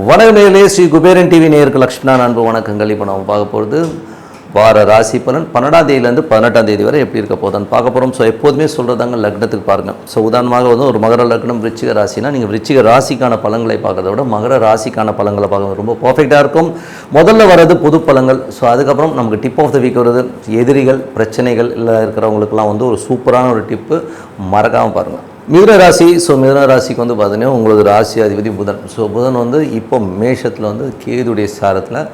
வணக்கம் நேயர்களே, ஸ்ரீ குபேரன் டிவி நேயருக்கு லக்ஷ்மணா அன்பு வணக்கங்கள். இப்போ நம்ம பார்க்க போகிறது வார ராசி பலன் 12ஆம் தேதியிலேருந்து 18ஆம் தேதி வரை எப்படி இருக்க போதுன்னு பார்க்க போகிறோம். ஸோ எப்போதுமே சொல்கிறதாங்க லக்னத்துக்கு பாருங்கள். ஸோ உதாரணமாக வந்து ஒரு மகர லக்னம் விருச்சிக ராசினா நீங்கள் விருச்சிக ராசிக்கான பலன்களை பார்க்கறத விட மகர ராசிக்கான பலன்களை பார்க்க ரொம்ப பர்ஃபெக்டாக இருக்கும். முதல்ல வர்றது பொது பலன்கள். ஸோ அதுக்கப்புறம் நமக்கு டிப் ஆஃப் த வீக் வருது எதிரிகள் பிரச்சனைகள் இல்லை இருக்கிறவங்களுக்குலாம் வந்து ஒரு சூப்பரான ஒரு டிப்பு மறக்காமல் பாருங்கள். மிதுன ராசி. ஸோ மிதுன ராசிக்கு வந்து பார்த்தீங்கன்னா உங்களுக்கு ராசி அதிபதி புதன். ஸோ புதன் வந்து இப்போ மேஷத்தில் வந்து கேதுடைய சாரத்தில்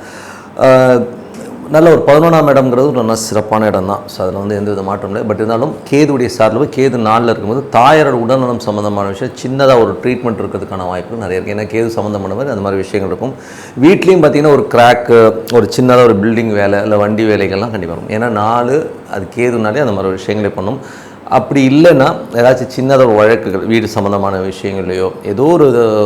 நல்ல ஒரு 11ஆம் இடம்ங்கிறது ஒரு நல்ல சிறப்பான இடம் தான். ஸோ அதில் வந்து எந்த வித மாற்றம் இல்லை. பட் இருந்தாலும் கேதுடைய சாரில் போய் கேது 4 இருக்கும்போது தாயாரோட உடல்நலம் சம்மந்தமான விஷயம் சின்னதாக ஒரு ட்ரீட்மெண்ட் இருக்கிறதுக்கான வாய்ப்பு நிறைய இருக்குது. ஏன்னா கேது சம்மந்தமான மாதிரி அந்த மாதிரி விஷயங்கள் இருக்கும். வீட்லேயும் பார்த்திங்கன்னா ஒரு கிராக்கு, ஒரு சின்னதாக ஒரு பில்டிங் வேலை இல்லை வண்டி வேலைகள்லாம் கண்டிப்பாக இருக்கும். ஏன்னா 4 அது கேதுனாலே அந்த மாதிரி விஷயங்களே பண்ணும். அப்படி இல்லைன்னா ஏதாச்சும் சின்னதாக ஒரு வழக்குகள் வீடு சம்மந்தமான விஷயங்கள்லையோ ஏதோ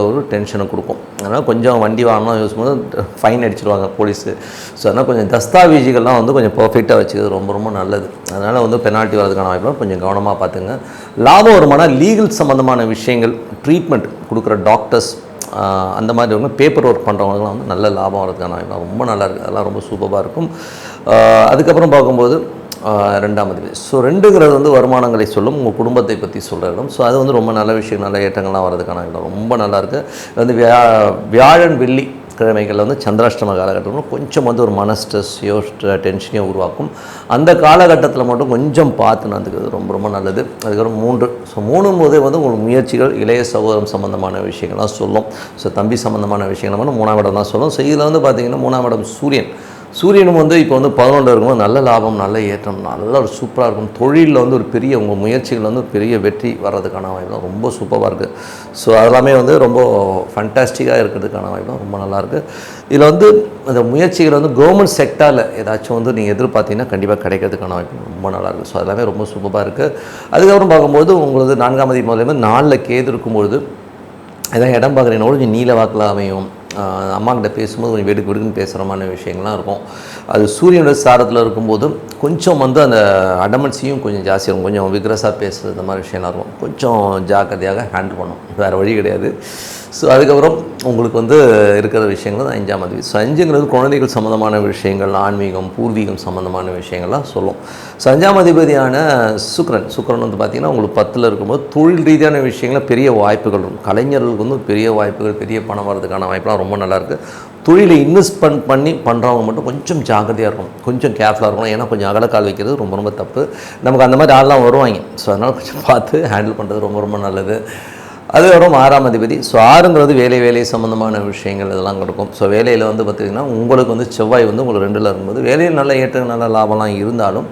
ஒரு டென்ஷனை கொடுக்கும். அதனால் கொஞ்சம் வண்டி வாங்கணும் யோசிக்கும்போது ஃபைன் அடிச்சிடுவாங்க போலீஸு. ஸோ அதனால் கொஞ்சம் தஸ்தாவேஜுகள்லாம் வந்து கொஞ்சம் பர்ஃபெக்டாக வச்சுக்கிறது ரொம்ப ரொம்ப நல்லது. அதனால் வந்து பெனால்ட்டி வரதுக்கான வாய்ப்புலாம் கொஞ்சம் கவனமாக பார்த்துங்க. லாபம் வருமானா லீகல் சம்மந்தமான விஷயங்கள், ட்ரீட்மெண்ட் கொடுக்குற டாக்டர்ஸ், அந்த மாதிரி வந்து பேப்பர் ஒர்க் பண்ணுறவங்கலாம் வந்து நல்ல லாபம் வரதுக்கான வாய்ப்பு ரொம்ப நல்லா இருக்குது. அதெல்லாம் ரொம்ப சூப்பராக இருக்கும். அதுக்கப்புறம் பார்க்கும்போது 2ஆம் அதிபதி. ஸோ 2ங்கிறது வந்து வருமானங்களை சொல்லும், உங்கள் குடும்பத்தை பற்றி சொல்கிற இடம். ஸோ அது வந்து ரொம்ப நல்ல விஷயம், நல்ல ஏற்றங்கள்லாம் வரதுக்கான இடம் ரொம்ப நல்லாயிருக்கு. வந்து வியாழன் வெள்ளி கிழமைகளில் வந்து சந்திராஷ்டம காலகட்டத்தில் கொஞ்சம் வந்து ஒரு மன ஸ்ட்ரெஸ்ஸையோ டென்ஷனையோ உருவாக்கும். அந்த காலகட்டத்தில் மட்டும் கொஞ்சம் பார்த்து நடந்துக்கிறது ரொம்ப ரொம்ப நல்லது. அதுக்கப்புறம் 3. ஸோ 3ம் போதே வந்து உங்களுக்கு முயற்சிகள் இளைய சகோதரம் சம்மந்தமான விஷயங்கள்லாம் சொல்லும். ஸோ தம்பி சம்மந்தமான விஷயங்கள் வந்து 3ஆம் இடம் தான் சொல்லும். ஸோ இதில் வந்து பார்த்திங்கன்னா 3ஆம் இடம் சூரியனும் வந்து இப்போ வந்து 11 இருக்கும்போது நல்ல லாபம், நல்ல ஏற்றம், நல்ல ஒரு சூப்பராக இருக்கும். தொழிலில் வந்து ஒரு பெரிய உங்கள் முயற்சிகள் வந்து பெரிய வெற்றி வர்றதுக்கான வாய்ப்பு ரொம்ப சூப்பராக இருக்குது. ஸோ அதெல்லாமே வந்து ரொம்ப ஃபண்டாஸ்டிக்காக இருக்கிறதுக்கான வாய்ப்பு ரொம்ப நல்லாயிருக்கு. இதில் வந்து அந்த முயற்சிகள் வந்து கவர்மெண்ட் செக்டாரில் ஏதாச்சும் வந்து நீங்கள் எதிர்பார்த்தீங்கன்னா கண்டிப்பாக கிடைக்கிறதுக்கான வாய்ப்பு ரொம்ப நல்லாயிருக்கு. ஸோ அதெல்லாமே ரொம்ப சூப்பராக இருக்குது. அதுக்கப்புறம் பார்க்கும்போது உங்களுக்கு 4ஆம் அதிபதி முதல்ல 4 கேது இருக்கும்பொழுது ஏதாவது இடம் பார்க்குறீங்கன்னா கொஞ்சம் நீல வாக்கில் அமையும். அம்மாக்கிட்ட பேசும்போது கொஞ்சம் வெடுக்குன்னு பேசுகிறமான விஷயங்கள்லாம் இருக்கும். அது சூரியனோட சாரத்தில் இருக்கும்போது கொஞ்சம் வந்து அந்த அடமன்சியும் கொஞ்சம் ஜாஸ்தியாக இருக்கும். கொஞ்சம் விக்ரஸாக பேசுகிறது இந்த மாதிரி விஷயம்லாம் இருக்கும். கொஞ்சம் ஜாக்கிரதையாக ஹேண்டில் பண்ணணும், வேறு வழி கிடையாது. ஸோ அதுக்கப்புறம் உங்களுக்கு வந்து இருக்கிற விஷயங்கள் தான் 5ஆம் அதிபதி. ஸோ 5ங்கிறது குழந்தைகள் சம்மந்தமான விஷயங்கள், ஆன்மீகம், பூர்வீகம் சம்மந்தமான விஷயங்கள்லாம் சொல்லும். ஸோ 5ஆம் அதிபதியான சுக்கிரன் வந்து பார்த்திங்கன்னா உங்களுக்கு 10ல் இருக்கும்போது தொழில் ரீதியான விஷயங்களில் பெரிய வாய்ப்புகள் இருக்கும். கலைஞர்களுக்கு வந்து பெரிய வாய்ப்புகள், பெரிய பணம் வரதுக்கான வாய்ப்புலாம் ரொம்ப நல்லாயிருக்கு. தொழிலை இன்வெஸ்ட்மெண்ட் பண்ணி பண்ணுறவங்க மட்டும் கொஞ்சம் ஜாக்கிரதையாக இருக்கும், கொஞ்சம் கேர்ஃபுல்லாக இருக்கணும். ஏன்னா கொஞ்சம் அகலக்கால் வைக்கிறது ரொம்ப ரொம்ப தப்பு. நமக்கு அந்த மாதிரி ஆள்லாம் வருவாங்க. ஸோ அதனால் கொஞ்சம் பார்த்து ஹேண்டில் பண்ணுறது ரொம்ப ரொம்ப நல்லது. அதுக்கப்புறம் 6ஆம் அதிபதி. ஸோ 6ங்கிறது வேலை சம்மந்தமான விஷயங்கள் இதெல்லாம் இருக்கும். ஸோ வேலையில் வந்து பார்த்திங்கன்னா உங்களுக்கு வந்து செவ்வாய் வந்து உங்களுக்கு 2ல் இருக்கும்போது வேலையில் நல்ல ஏற்றம், நல்ல லாபம்லாம் இருந்தாலும்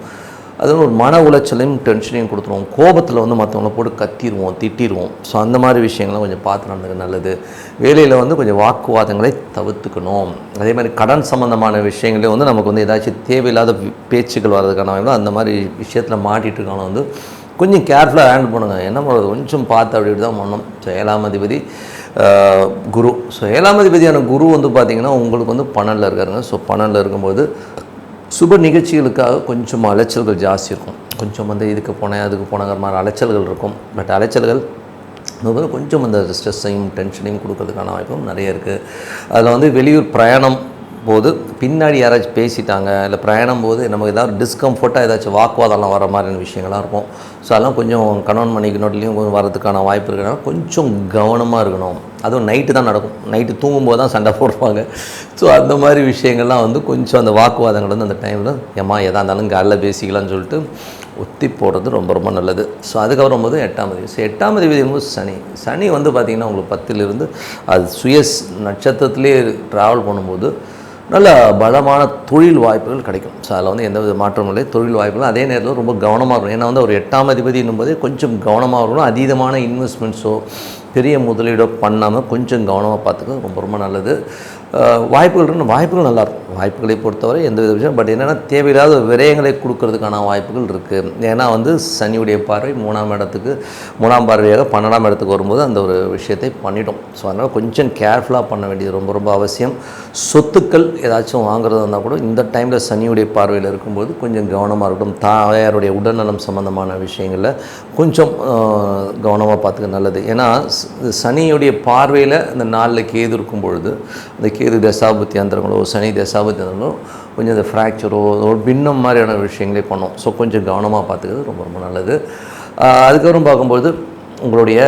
அது ஒரு மன உளைச்சலையும் டென்ஷனையும் கொடுத்துருவோம். கோபத்தில் வந்து மற்றவங்கள போட்டு கத்திடுவோம், திட்டிடுவோம். ஸோ அந்த மாதிரி விஷயங்கள்லாம் கொஞ்சம் பார்த்து நடந்துக்க நல்லது. வேலையில் வந்து கொஞ்சம் வாக்குவாதங்களை தவிர்த்துக்கணும். அதே மாதிரி கடன் சம்மந்தமான விஷயங்களே வந்து நமக்கு வந்து ஏதாச்சும் தேவையில்லாத பேச்சுக்கள் வர்றதுக்கான அந்த மாதிரி விஷயத்தில் மாட்டிகிட்டு இருக்கான வந்து கொஞ்சம் கேர்ஃபுல்லாக ஹேண்டில் பண்ணுங்கள். என்ன பண்ணுறது கொஞ்சம் பார்த்து அப்படி தான் பண்ணணும். ஸோ 7ஆம் அதிபதி குரு. ஸோ 7ஆம் அதிபதியான குரு வந்து பார்த்திங்கன்னா உங்களுக்கு வந்து 12ல் இருக்காருங்க. ஸோ 12ல் இருக்கும்போது சுப நிகழ்ச்சிகளுக்காக கொஞ்சம் அலைச்சல்கள் ஜாஸ்தி இருக்கும். கொஞ்சம் வந்து இதுக்கு போனேன் அதுக்கு போனங்கிற மாதிரி அலைச்சல்கள் இருக்கும். பட் அலைச்சல்கள் கொஞ்சம் அந்த ஸ்ட்ரெஸ்ஸையும் டென்ஷனையும் கொடுக்கறதுக்கான வாய்ப்பும் நிறைய இருக்குது. அதில் வந்து வெளியூர் பிரயாணம் போது பின்னாடி யாராச்சும் பேசிட்டாங்க, இல்லை பிரயாணம் போது நமக்கு ஏதாவது டிஸ்கம்ஃபர்ட்டாக ஏதாச்சும் வாக்குவாதம்லாம் வர மாதிரியான விஷயங்கள்லாம் இருக்கும். ஸோ அதெல்லாம் கொஞ்சம் கணவன் மனைவி நோட்லேயும் கொஞ்சம் வரதுக்கான வாய்ப்பு இருக்கிறனால கொஞ்சம் கவனமாக இருக்கணும். அதுவும் நைட்டு தான் நடக்கும். நைட்டு தூங்கும்போது தான் சண்டை போடுவாங்க. ஸோ அந்த மாதிரி விஷயங்கள்லாம் வந்து கொஞ்சம் அந்த வாக்குவாதங்கள் வந்து அந்த டைமில் ஏமா எதாக இருந்தாலும் காலைல பேசிக்கலாம்னு சொல்லிட்டு ஒத்தி போடுறது ரொம்ப ரொம்ப நல்லது. ஸோ அதுக்கப்புறம் போது 8ஆம் அதிபதி. ஸோ 8ஆம் அதிபதி போது சனி வந்து பார்த்திங்கன்னா உங்களுக்கு 10லிருந்து அது சுய நட்சத்திரத்திலே ட்ராவல் பண்ணும்போது நல்ல பலமான தொழில் வாய்ப்புகள் கிடைக்கும். ஸோ அதில் வந்து எந்த வித மாற்றமும் இல்லை. தொழில் வாய்ப்புகள் அதே நேரத்தில் ரொம்ப கவனமாக இருக்கணும். ஏன்னா வந்து ஒரு 8ஆம் அதிபதி என்னும்போதே கொஞ்சம் கவனமாக இருக்கணும். அதீதமான இன்வெஸ்ட்மெண்ட்ஸோ பெரிய முதலீடோ பண்ணாமல் கொஞ்சம் கவனமாக பார்த்துக்க ரொம்ப ரொம்ப நல்லது. வாய்ப்புகள் நல்லாயிருக்கும். வாய்ப்புகளை பொறுத்தவரை எந்த வித விஷயம், பட் என்னென்னா தேவையில்லாத விரயங்களை கொடுக்கறதுக்கான வாய்ப்புகள் இருக்குது. ஏன்னா வந்து சனியுடைய பார்வை 3ஆம் பார்வையாக 12ஆம் இடத்துக்கு வரும்போது அந்த ஒரு விஷயத்தை பண்ணிட்டோம். ஸோ அதனால் கொஞ்சம் கேர்ஃபுல்லாக பண்ண வேண்டியது ரொம்ப ரொம்ப அவசியம். சொத்துக்கள் ஏதாச்சும் வாங்குறதா இருந்தால் கூட இந்த டைமில் சனியுடைய பார்வையில் இருக்கும்போது கொஞ்சம் கவனமாக இருக்கட்டும். தாயாருடைய உடல்நலம் சம்மந்தமான விஷயங்களில் கொஞ்சம் கவனமாக பார்த்துக்க நல்லது. ஏன்னா சனியுடைய பார்வையில் இந்த நாளில் கேது இருக்கும் பொழுது அந்த கேது தசாபுத்தி அந்தரங்களோ சனி தசாபுத்தி அந்தரங்களோ கொஞ்சம் இந்த ஃப்ராக்சரோ ஒரு பின்னம் மாதிரியான விஷயங்களே பண்ணோம். ஸோ கொஞ்சம் கவனமாக பார்த்துக்கிறது ரொம்ப ரொம்ப நல்லது. அதுக்கப்புறம் பார்க்கும்போது உங்களுடைய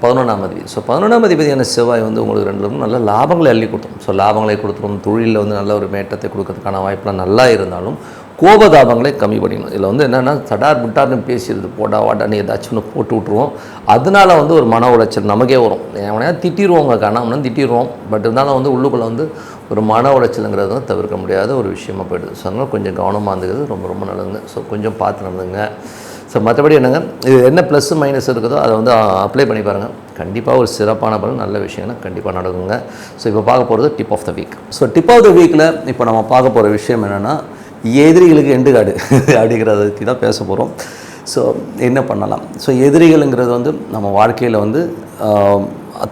11ஆம் அதிபதி. ஸோ 11ஆம் அதிபதியான செவ்வாய் வந்து உங்களுக்கு 2 நல்ல லாபங்களை அள்ளி கொடுத்தோம். ஸோ லாபங்களை கொடுத்துரும், தொழிலில் வந்து நல்ல ஒரு மேட்டத்தை கொடுக்கறதுக்கான வாய்ப்பெலாம் நல்லா இருந்தாலும் கோபதாபங்களை கம்மி பண்ணிக்கணும். இதில் வந்து என்னென்னா தடார் புட்டார்னு பேசிடுது, போட்டா வாட்டான்னு ஏதாச்சும் ஒன்று போட்டு விட்ருவோம். அதனால வந்து ஒரு மன உளைச்சல் நமக்கே வரும். எவனையா திட்டிடுவோங்க, கண்ணாமன்னு திட்டிடுவோம். பட் இருந்தாலும் வந்து உள்ளுக்குள்ளே வந்து ஒரு மன உளைச்சலுங்கிறது வந்து தவிர்க்க முடியாத ஒரு விஷயமா போய்டுது. ஸோ அதனால் கொஞ்சம் கவனமாக இருந்துக்கிறது ரொம்ப ரொம்ப நல்லதுங்க. ஸோ கொஞ்சம் பார்த்து நடந்துங்க. ஸோ மற்றபடி என்னங்க, இது என்ன ப்ளஸ் மைனஸ் இருக்குதோ அதை வந்து அப்ளை பண்ணி பாருங்கள். கண்டிப்பாக ஒரு சிறப்பான பலன், நல்ல விஷயங்கள் கண்டிப்பாக நடக்குங்க. ஸோ இப்போ பார்க்க போகிறது tip of the week. So tip of the வீக்கில் இப்போ நம்ம பார்க்க போகிற விஷயம் என்னென்னா, எதிரிகளுக்கு எண்டு காடு அப்படிங்கிறத பற்றி தான் பேச போகிறோம். ஸோ என்ன பண்ணலாம்? ஸோ எதிரிகளுங்கிறது வந்து நம்ம வாழ்க்கையில் வந்து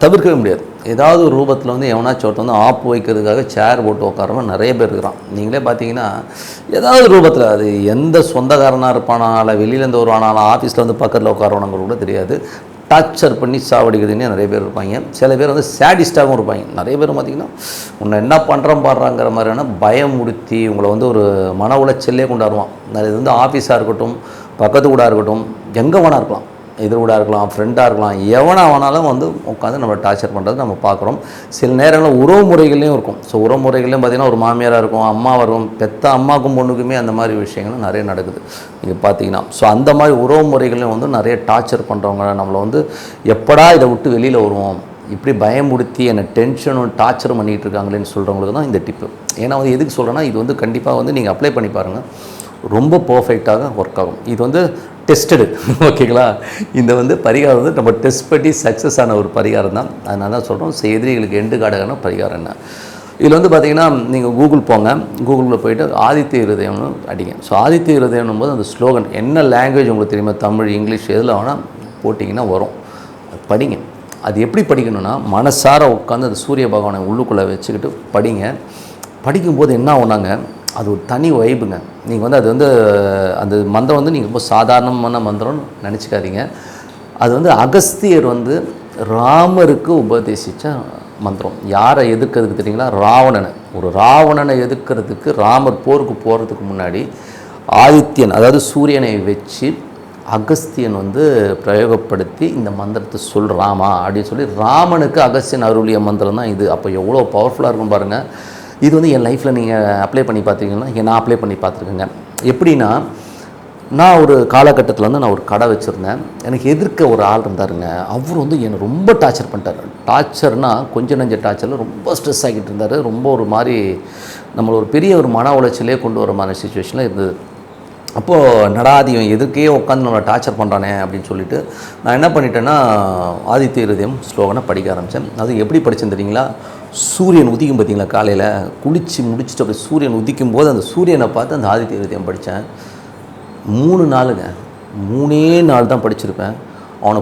தவிர்க்கவே முடியாது. ஏதாவது ஒரு ரூபத்தில் வந்து எவனாச்சும் ஒருத்தர் வந்து ஆப்பு வைக்கிறதுக்காக சேர் போட்டு உட்காரவன் நிறைய பேர் இருக்கிறான். நீங்களே பார்த்தீங்கன்னா ஏதாவது ரூபத்தில், அது எந்த சொந்தக்காரனாக இருப்பானால, வெளியிலேருந்து வருவானாலும், ஆஃபீஸில் வந்து பக்கத்தில் உட்காரவனங்க கூட தெரியாது, டார்ச்சர் பண்ணி சாவடிக்கிறதுனே நிறைய பேர் இருப்பாங்க. சில பேர் வந்து சேடிஸ்டாகவும் இருப்பாங்க. நிறைய பேர் பார்த்திங்கன்னா உன்னை என்ன பண்ணுறோம் பாடுறாங்கிற மாதிரியான பயமுடுத்தி உங்களை வந்து ஒரு மன உளைச்சல்லே கொண்டாடுவான். இது வந்து ஆஃபீஸாக இருக்கட்டும், பக்கத்து கூட இருக்கட்டும், எங்கே வேணா இருக்கலாம், எதிர் கூட இருக்கலாம், ஃப்ரெண்டாக இருக்கலாம், எவனாக வேணாலும் வந்து உட்காந்து நம்மளை டார்ச்சர் பண்ணுறது நம்ம பார்க்குறோம். சில நேரங்களில் உறவு முறைகள்லையும் இருக்கும். ஸோ உறவு முறைகள்லையும் பார்த்திங்கன்னா ஒரு மாமியாராக இருக்கும், அம்மாவாக இருக்கும், பெத்த அம்மாவுக்கும் பொண்ணுக்குமே அந்த மாதிரி விஷயங்களும் நிறைய நடக்குது நீங்கள் பார்த்தீங்கன்னா. ஸோ அந்த மாதிரி உறவு முறைகளையும் வந்து நிறைய டார்ச்சர் பண்ணுறவங்க, நம்மளை வந்து எப்படா இதை விட்டு வெளியில் வருவோம், இப்படி பயமுடுத்தி என்னை டென்ஷனும் டார்ச்சரும் பண்ணிகிட்டு இருக்காங்களேன்னு சொல்கிறவங்களுக்கு தான் இந்த டிப்பு. ஏன்னா வந்து எதுக்கு சொல்கிறேன்னா, இது வந்து கண்டிப்பாக வந்து நீங்கள் அப்ளை பண்ணி பாருங்கள், ரொம்ப பர்ஃபெக்டாக ஒர்க் ஆகும். இது வந்து டெஸ்டடு, ஓகேங்களா? இந்த வந்து பரிகாரம் வந்து நம்ம டெஸ்ட் பண்ணி சக்ஸஸ் ஆன ஒரு பரிகாரம் தான். அதனால தான் சொல்கிறோம், எதிரிகளுக்கு எண்டு காடகான பரிகாரம் என்ன. இதில் வந்து பார்த்திங்கன்னா நீங்கள் கூகுள் போங்க, கூகுளில் போய்ட்டு ஆதித்ய ஹிருதயம்னு அடிங்க. ஸோ ஆதித்ய ஹிருதயம்னும் போது அந்த ஸ்லோகன் என்ன லாங்குவேஜ் உங்களுக்கு தெரியுமா, தமிழ், இங்கிலீஷ் எதில் வேணால் போட்டிங்கன்னா வரும். படிங்க. அது எப்படி படிக்கணும்னா, மனசார உட்காந்து அந்த சூரிய பகவானை உள்ளுக்குள்ளே வச்சுக்கிட்டு படிங்க. படிக்கும்போது என்ன ஆகுனாங்க, அது ஒரு தனி வைப்புங்க. நீங்கள் வந்து அது வந்து அந்த மந்திரம் வந்து நீங்கள் ரொம்ப சாதாரணமான மந்திரம்னு நினச்சிக்காதீங்க. அது வந்து அகஸ்தியர் வந்து ராமருக்கு உபதேசித்த மந்திரம். யாரை எதிர்க்கிறதுக்கு தெரியுங்களா? ராவணனை. ஒரு ராவணனை எதிர்க்கிறதுக்கு ராமர் போருக்கு போகிறதுக்கு முன்னாடி ஆதித்யன், அதாவது சூரியனை வச்சு அகஸ்தியன் வந்து பிரயோகப்படுத்தி இந்த மந்திரத்தை சொல்கிறாமா அப்படின்னு சொல்லி ராமனுக்கு அகஸ்தியன் அருளிய மந்திரம் தான் இது. அப்போ எவ்வளோ பவர்ஃபுல்லாக இருக்கும் பாருங்கள். இது வந்து என் லைஃப்பில் நீங்கள் அப்ளை பண்ணி பார்த்தீங்கன்னா, நான் அப்ளை பண்ணி பார்த்துருக்கேங்க. எப்படின்னா, நான் ஒரு காலகட்டத்தில் வந்து நான் ஒரு கடை வச்சுருந்தேன். எனக்கு எதிர்க்க ஒரு ஆள் இருந்தாருங்க. அவர் வந்து என்னை ரொம்ப டார்ச்சர் பண்ணிட்டார். டார்ச்சர்னால் கொஞ்சம் நஞ்ச டார்ச்சரில் ரொம்ப ஸ்ட்ரெஸ் ஆகிட்டு இருந்தார். ரொம்ப ஒரு மாதிரி நம்மளை ஒரு பெரிய ஒரு மன உளைச்சலே கொண்டு வர மாதிரி சுச்சுவேஷனில் இருந்தது. அப்போது நடாதியம் எதுக்கே உட்காந்து நம்மளை டார்ச்சர் பண்ணுறானே அப்படின்னு சொல்லிட்டு நான் என்ன பண்ணிட்டேன்னா, ஆதித்ய ஹிருதயம் ஸ்லோகனை படிக்க ஆரம்பித்தேன். அது எப்படி படித்தேன்னு தெரியுங்களா? சூரியன் உதிக்கும் பார்த்தீங்களா, காலையில் குளித்து முடிச்சுட்டு அப்படி சூரியன் உதிக்கும் போது அந்த சூரியனை பார்த்து அந்த ஆதித்ய ஹிருதயம் படித்தேன். 3 நாளுங்க, 3 நாள் தான் படிச்சிருப்பேன். அவனை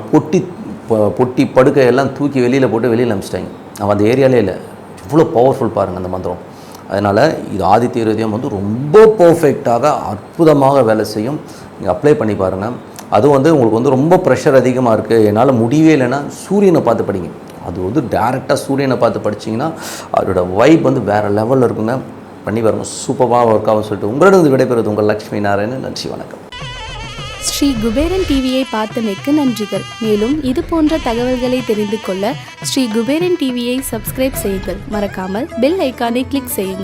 பொட்டி படுக்கையெல்லாம் தூக்கி வெளியில் போட்டு வெளியில் அனுப்பிச்சிட்டாங்க. அவன் அந்த ஏரியாலே இல்லை. இவ்வளோ பவர்ஃபுல் பாருங்கள் அந்த மந்திரம். அதனால் இது ஆதித்ய ஹிருதயம் வந்து ரொம்ப பர்ஃபெக்டாக அற்புதமாக வேலை செய்யும். நீங்கள் அப்ளை பண்ணி பாருங்கள். அதுவும் வந்து உங்களுக்கு வந்து ரொம்ப ப்ரெஷர் அதிகமாக இருக்குது, என்னால் முடியவே இல்லைன்னா சூரியனை பார்த்து படிங்க. அது வந்து டேரெக்டாக சூரியனை பார்த்து படிச்சிங்கன்னா அதோட வைப் வந்து வேறு லெவலில் இருக்குங்க. பண்ணி பாருங்கள், சூப்பராக ஒர்க் ஆகும் சொல்லிட்டு உங்களிடம் விடைபெறுவது உங்கள் லக்ஷ்மி நாராயணன். நன்றி, வணக்கம். ஸ்ரீ குபேரன் டிவியை பார்த்தமைக்கு நன்றிகள். மேலும் இது போன்ற தகவல்களை தெரிந்து கொள்ள ஸ்ரீ குபேரன் டிவியை சப்ஸ்கிரைப் செய்யுங்கள். மறக்காமல் பெல் ஐக்கானை கிளிக் செய்யுங்கள்.